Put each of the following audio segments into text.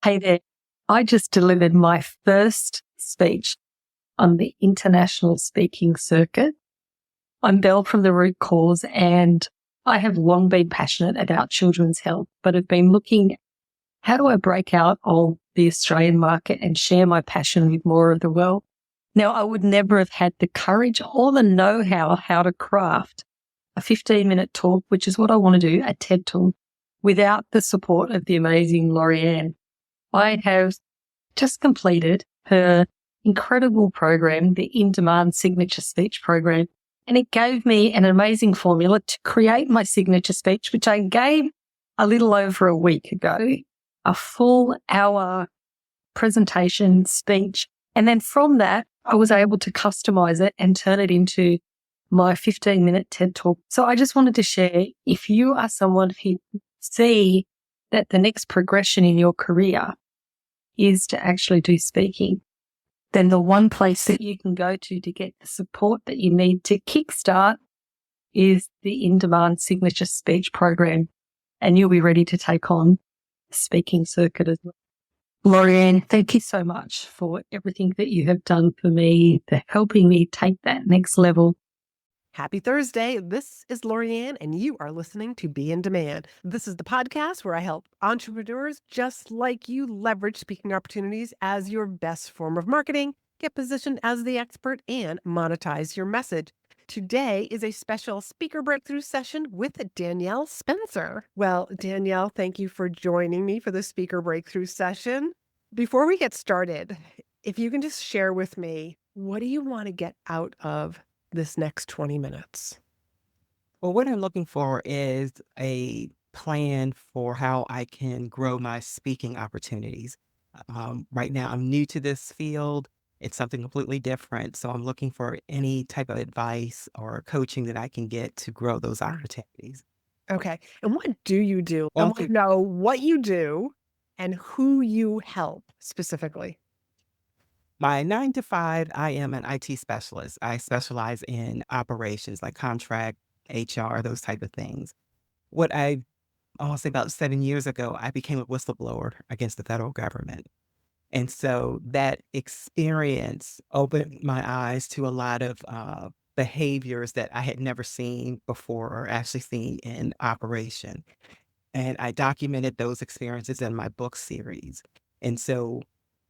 Hey there. I just delivered my first speech on the international speaking circuit. I'm Belle from The Root Cause, and I have long been passionate about children's health, but have been looking, how do I break out of the Australian market and share my passion with more of the world? Now, I would never have had the courage or the know-how how to craft a 15-minute talk, which is what I want to do, a TED Talk, without the support of the amazing Laurie-Ann. I have just completed her incredible program, the In-Demand Signature Speech Program, and it gave me an amazing formula to create my signature speech, which I gave a little over a week ago, a full hour presentation speech. And then from that, I was able to customize it and turn it into my 15-minute TED Talk. So I just wanted to share, if you are someone who see that the next progression in your career is to actually do speaking, then the one place that you can go to get the support that you need to kickstart is the In-Demand Signature Speech Program, and you'll be ready to take on the speaking circuit as well. Laurie-Ann, thank you so much for everything that you have done for me, for helping me take that next level. Happy Thursday. This is Laurie-Ann, and you are listening to Be in Demand. This is the podcast where I help entrepreneurs just like you leverage speaking opportunities as your best form of marketing, get positioned as the expert, and monetize your message. Today is a special speaker breakthrough session with Danielle Spencer. Well, Danielle, thank you for joining me for the speaker breakthrough session. Before we get started, if you can just share with me, what do you want to get out of this next 20 minutes? Well, what I'm looking for is a plan for how I can grow my speaking opportunities. Right now, I'm new to this field. It's something completely different. So I'm looking for any type of advice or coaching that I can get to grow those opportunities. Okay. And what do you do? I Well, want to know what you do and who you help specifically. my 9 to 5, I am an IT specialist. I specialize in operations like contract, HR, those type of things. What I'll say about 7 years ago, I became a whistleblower against the federal government. And so that experience opened my eyes to a lot of behaviors that I had never seen before or actually seen in operation. And I documented those experiences in my book series. And so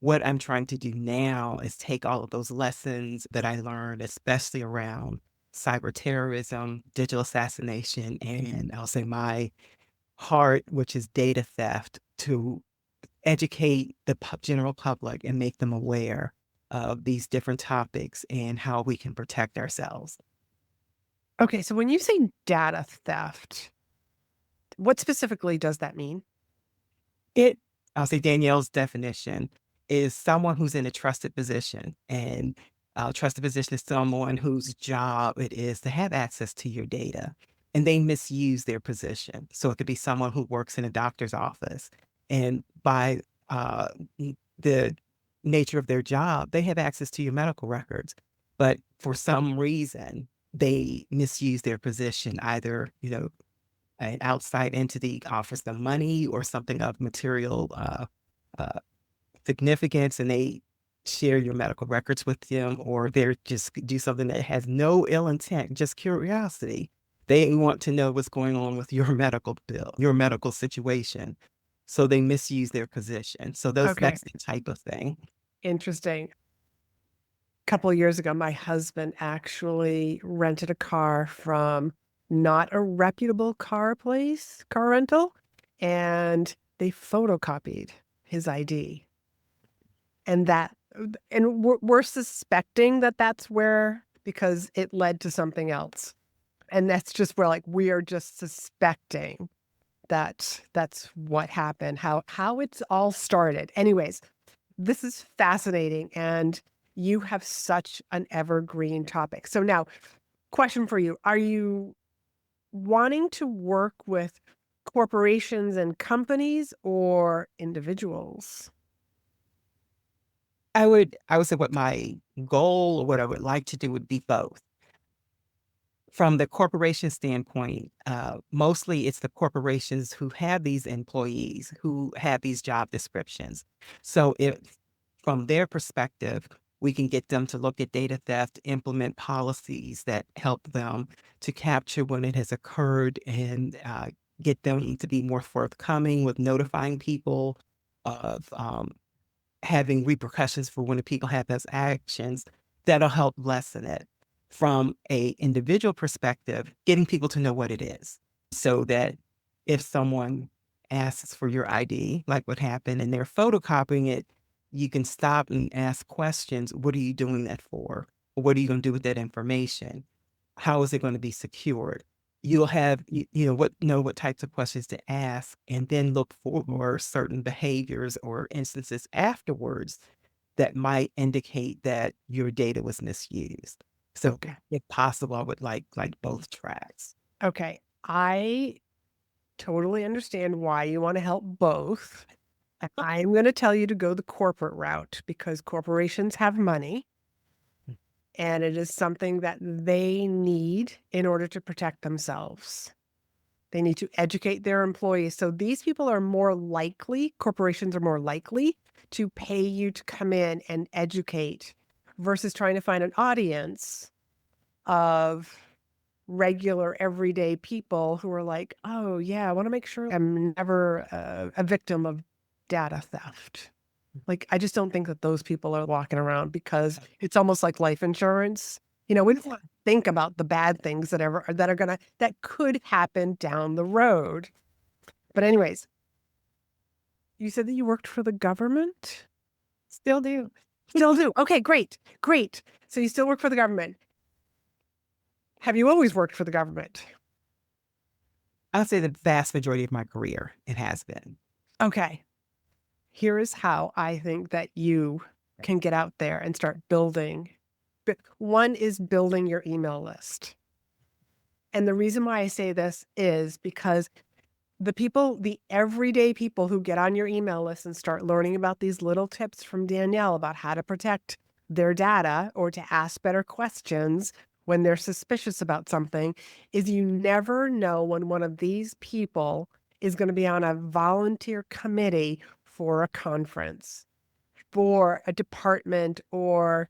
what I'm trying to do now is take all of those lessons that I learned, especially around cyber terrorism, digital assassination, and I'll say my heart, which is data theft, to educate the general public and make them aware of these different topics and how we can protect ourselves. Okay. So when you say data theft, what specifically does that mean? I'll say Danielle's definition is someone who's in a trusted position. And a trusted position is someone whose job it is to have access to your data, and they misuse their position. So it could be someone who works in a doctor's office, and by the nature of their job, they have access to your medical records. But for some reason, they misuse their position, either, an outside entity offers them money or something of material uh, significance, and they share your medical records with them, or they're just do something that has no ill intent, just curiosity. They want to know what's going on with your medical bill, your medical situation. So they misuse their position. So that's the type of thing. Interesting. A couple of years ago, my husband actually rented a car from not a reputable car rental, and they photocopied his ID. And we're suspecting that that's where, because it led to something else. And that's just where, like, we are just suspecting that that's what happened, how it's all started. Anyways, this is fascinating, and you have such an evergreen topic. So now, question for you. Are you wanting to work with corporations and companies or individuals? I would say what my goal or what I would like to do would be both. From the corporation standpoint, mostly it's the corporations who have these employees, who have these job descriptions. So if from their perspective, we can get them to look at data theft, implement policies that help them to capture when it has occurred, and get them to be more forthcoming with notifying people of having repercussions for when the people have those actions. That'll help lessen it. From a individual perspective, getting people to know what it is, so that if someone asks for your ID, like what happened, and they're photocopying it, you can stop and ask questions. What are you doing that for? What are you going to do with that information? How is it going to be secured? You'll have, know what types of questions to ask, and then look for certain behaviors or instances afterwards that might indicate that your data was misused. So Okay. if possible, I would like both tracks. Okay. I totally understand why you want to help both. I'm going to tell you to go the corporate route because corporations have money and it is something that they need in order to protect themselves. They need to educate their employees. So these people are more likely, corporations are more likely to pay you to come in and educate versus trying to find an audience of regular everyday people who are like, oh yeah, I want to make sure I'm never a victim of data theft. Like, I just don't think that those people are walking around because it's almost like life insurance. We don't want to think about the bad things that could happen down the road. But anyways, you said that you worked for the government? Still do. Still do. Okay, great. Great. So you still work for the government. Have you always worked for the government? I'll say the vast majority of my career, it has been. Okay. Here is how I think that you can get out there and start building. One is building your email list. And the reason why I say this is because the everyday people who get on your email list and start learning about these little tips from Danielle about how to protect their data or to ask better questions when they're suspicious about something, is you never know when one of these people is going to be on a volunteer committee for a conference, for a department, or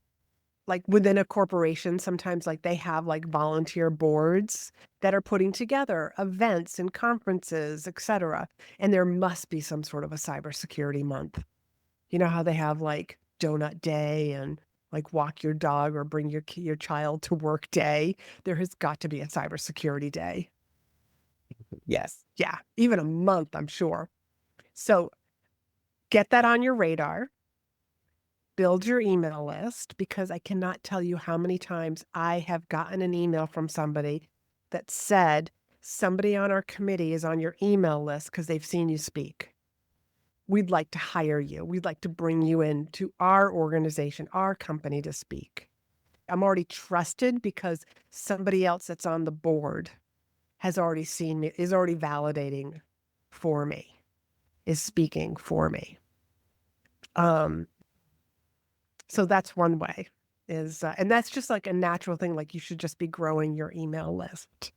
like within a corporation. Sometimes like they have like volunteer boards that are putting together events and conferences, etc. And there must be some sort of a cybersecurity month. You know how they have like donut day and like walk your dog or bring your child to work day? There has got to be a cybersecurity day. Yes. Yeah, even a month, I'm sure. So get that on your radar. Build your email list, because I cannot tell you how many times I have gotten an email from somebody that said somebody on our committee is on your email list because they've seen you speak. We'd like to hire you. We'd like to bring you into our organization, our company to speak. I'm already trusted because somebody else that's on the board has already seen me, is already validating for me, is speaking for me. So that's one way is, and that's just like a natural thing. Like you should just be growing your email list.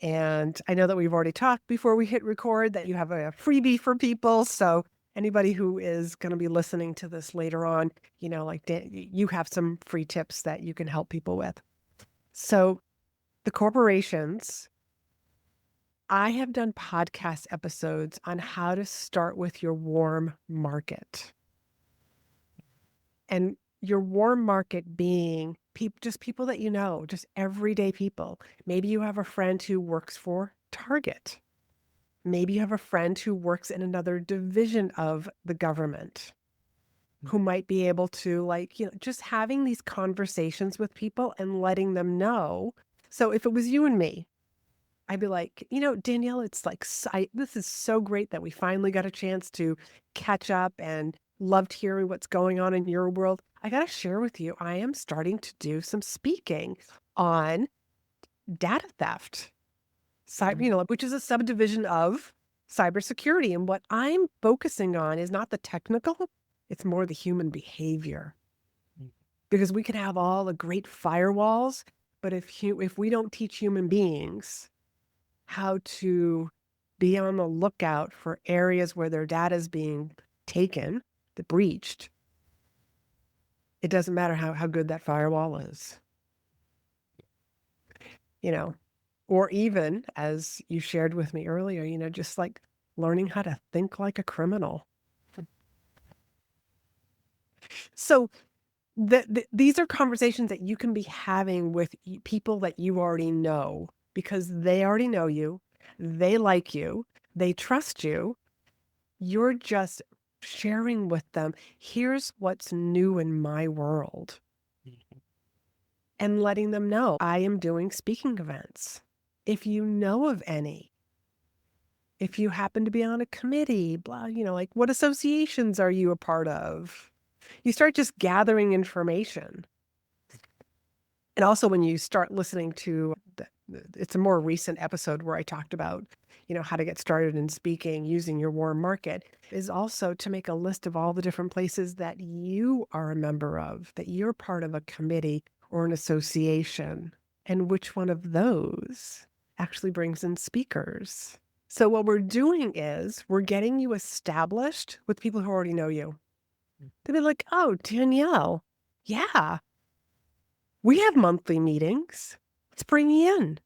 And I know that we've already talked before we hit record that you have a freebie for people. So anybody who is going to be listening to this later on, you have some free tips that you can help people with. So the corporations, I have done podcast episodes on how to start with your warm market. And your warm market being just people that you know, just everyday people. Maybe you have a friend who works for Target. Maybe you have a friend who works in another division of the government who might be able to just having these conversations with people and letting them know. So if it was you and me, I'd be like, Danielle, it's like, this is so great that we finally got a chance to catch up and loved hearing what's going on in your world. I got to share with you, I am starting to do some speaking on data theft, which is a subdivision of cybersecurity. And what I'm focusing on is not the technical, it's more the human behavior. Because we can have all the great firewalls, But if we don't teach human beings how to be on the lookout for areas where their data is being taken, breached, it doesn't matter how good that firewall is. Or even, as you shared with me earlier, just like learning how to think like a criminal. So these are conversations that you can be having with people that you already know, because they already know you, they like you, they trust you. You're just sharing with them, here's what's new in my world, and letting them know I am doing speaking events. If you know of any, if you happen to be on a committee, blah, like what associations are you a part of? You start just gathering information. And also when you start listening to, it's a more recent episode where I talked about, how to get started in speaking using your warm market, is also to make a list of all the different places that you are a member of, that you're part of a committee or an association, and which one of those actually brings in speakers. So what we're doing is we're getting you established with people who already know you. They'll be like, oh, Danielle, yeah, we have monthly meetings. Let's bring you in.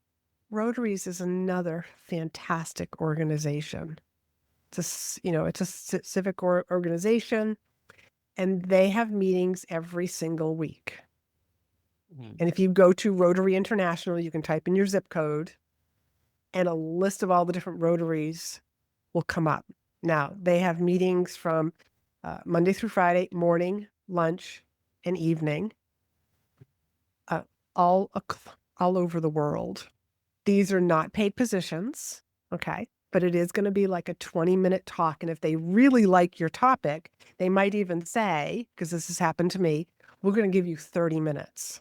Rotaries is another fantastic organization. It's a civic organization, and they have meetings every single week. And if you go to Rotary International, you can type in your zip code, and a list of all the different Rotaries will come up. Now, they have meetings from Monday through Friday, morning, lunch, and evening, all over the world. These are not paid positions, okay? But it is going to be like a 20-minute talk. And if they really like your topic, they might even say, because this has happened to me, we're going to give you 30 minutes.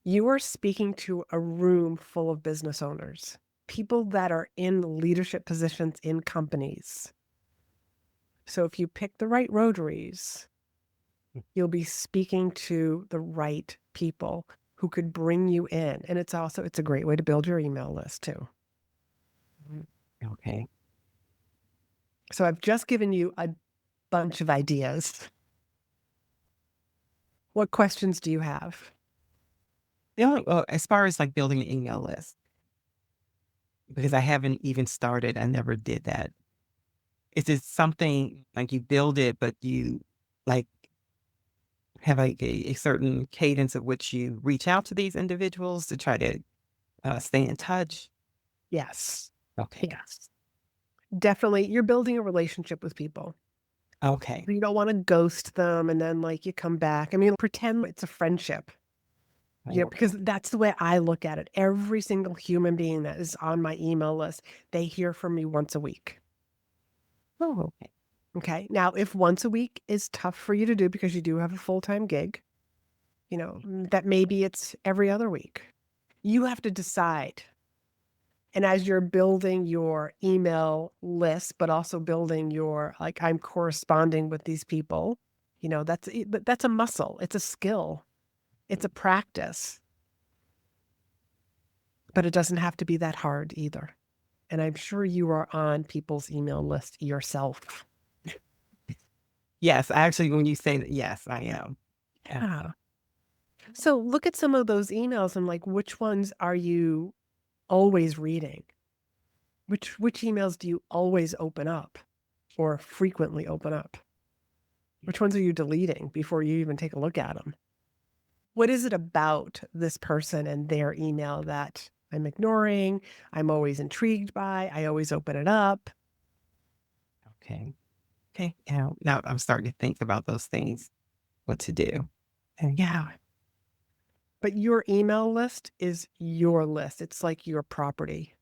You are speaking to a room full of business owners, people that are in leadership positions in companies. So if you pick the right Rotaries, you'll be speaking to the right people who could bring you in. And it's a great way to build your email list too. Okay. So I've just given you a bunch of ideas. What questions do you have? As far as like building an email list, because I haven't even started, I never did that. Is it something like you build it, but you like have like a certain cadence of which you reach out to these individuals to try to stay in touch? Yes. Okay. Yes. Definitely. You're building a relationship with people. Okay. You don't want to ghost them and then you come back. I mean, pretend it's a friendship. Because that's the way I look at it. Every single human being that is on my email list, they hear from me once a week. Oh, okay. Okay. Now, if once a week is tough for you to do because you do have a full-time gig, that maybe it's every other week. You have to decide. And as you're building your email list, but also building your, like, I'm corresponding with these people, that's a muscle. It's a skill. It's a practice. But it doesn't have to be that hard either. And I'm sure you are on people's email list yourself. Yes, actually, when you say that, yes, I am. Yeah. So look at some of those emails and like, which ones are you always reading? Which emails do you always open up or frequently open up? Which ones are you deleting before you even take a look at them? What is it about this person and their email that I'm ignoring? I'm always intrigued by. I always open it up. Okay. Okay. Now I'm starting to think about those things, what to do. And Yeah. But your email list is your list. It's like your property.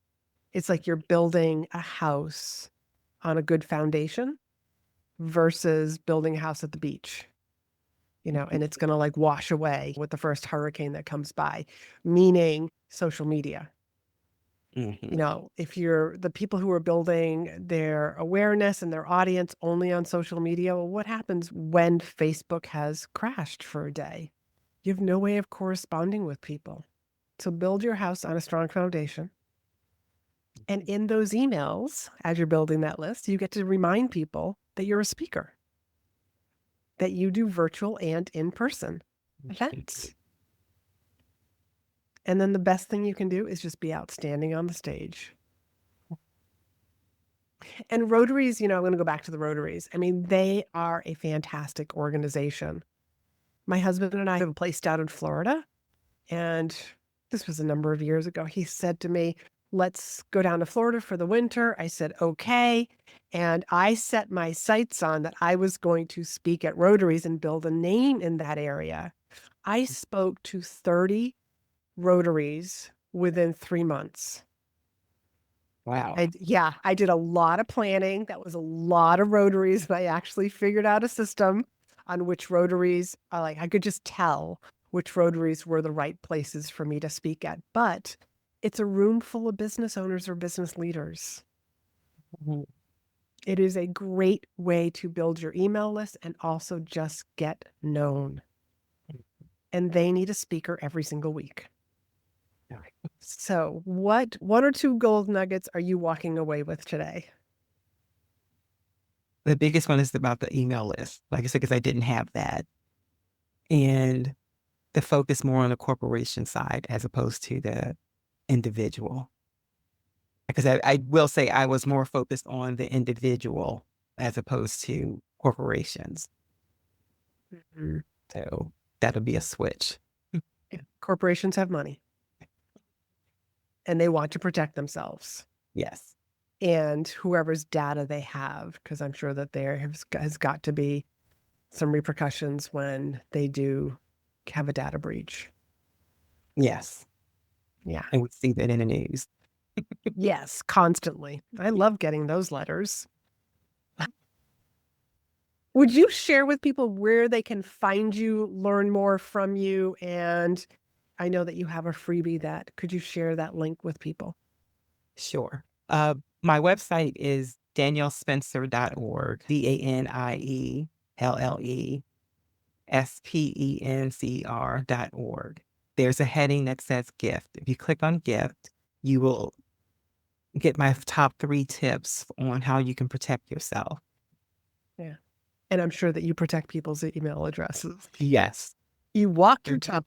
It's like you're building a house on a good foundation versus building a house at the beach, and it's going to like wash away with the first hurricane that comes by, meaning social media. If you're the people who are building their awareness and their audience only on social media, well, what happens when Facebook has crashed for a day? You have no way of corresponding with people. So build your house on a strong foundation. And in those emails, as you're building that list, you get to remind people that you're a speaker, that you do virtual and in-person events. And then the best thing you can do is just be outstanding on the stage. And Rotaries, I'm going to go back to the Rotaries. I mean, they are a fantastic organization. My husband and I have a place down in Florida, and this was a number of years ago. He said to me, let's go down to Florida for the winter. I said, okay. And I set my sights on that I was going to speak at Rotaries and build a name in that area. I spoke to 30 Rotaries within 3 months. Wow. I did a lot of planning. That was a lot of Rotaries. And I actually figured out a system on which Rotaries, I could just tell which Rotaries were the right places for me to speak at. But it's a room full of business owners or business leaders. Mhm. It is a great way to build your email list and also just get known. And they need a speaker every single week. So what 1 or 2 gold nuggets are you walking away with today? The biggest one is about the email list. Like I said, because I didn't have that. And the focus more on the corporation side as opposed to the individual. Because I will say I was more focused on the individual as opposed to corporations. Mhm. So that'll be a switch. Yeah. Corporations have money and they want to protect themselves Yes. and whoever's data they have, because I'm sure that there has got to be some repercussions when they do have a data breach. Yes. Yeah. And we see that in the news. Yes, constantly. I love getting those letters. Would you share with people where they can find you, learn more from you? And I know that you have a freebie that could you share that link with people? Sure. My website is daniellespencer.org, DanielleSpencer.org. There's a heading that says gift. If you click on gift, you will get my top 3 tips on how you can protect yourself. Yeah. And I'm sure that you protect people's email addresses. Yes. You walk your talk.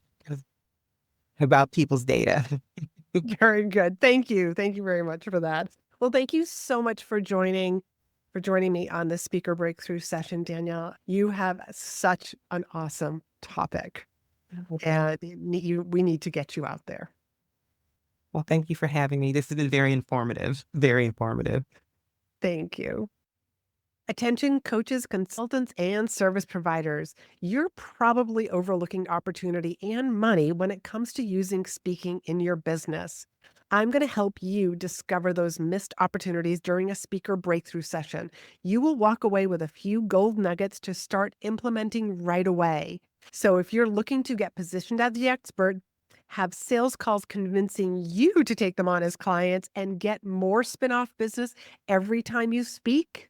About people's data. Very good. Thank you. Thank you very much for that. Well, thank you so much for joining me on this speaker breakthrough session, Danielle. You have such an awesome topic, and we need to get you out there. Well, thank you for having me. This has been very informative. Very informative. Thank you. Attention coaches, consultants, and service providers. You're probably overlooking opportunity and money when it comes to using speaking in your business. I'm going to help you discover those missed opportunities during a speaker breakthrough session. You will walk away with a few gold nuggets to start implementing right away. So if you're looking to get positioned as the expert, have sales calls convincing you to take them on as clients, and get more spin-off business every time you speak,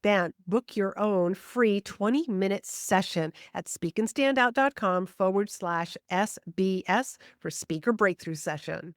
then book your own free 20-minute session at speakandstandout.com/SBS for speaker breakthrough session.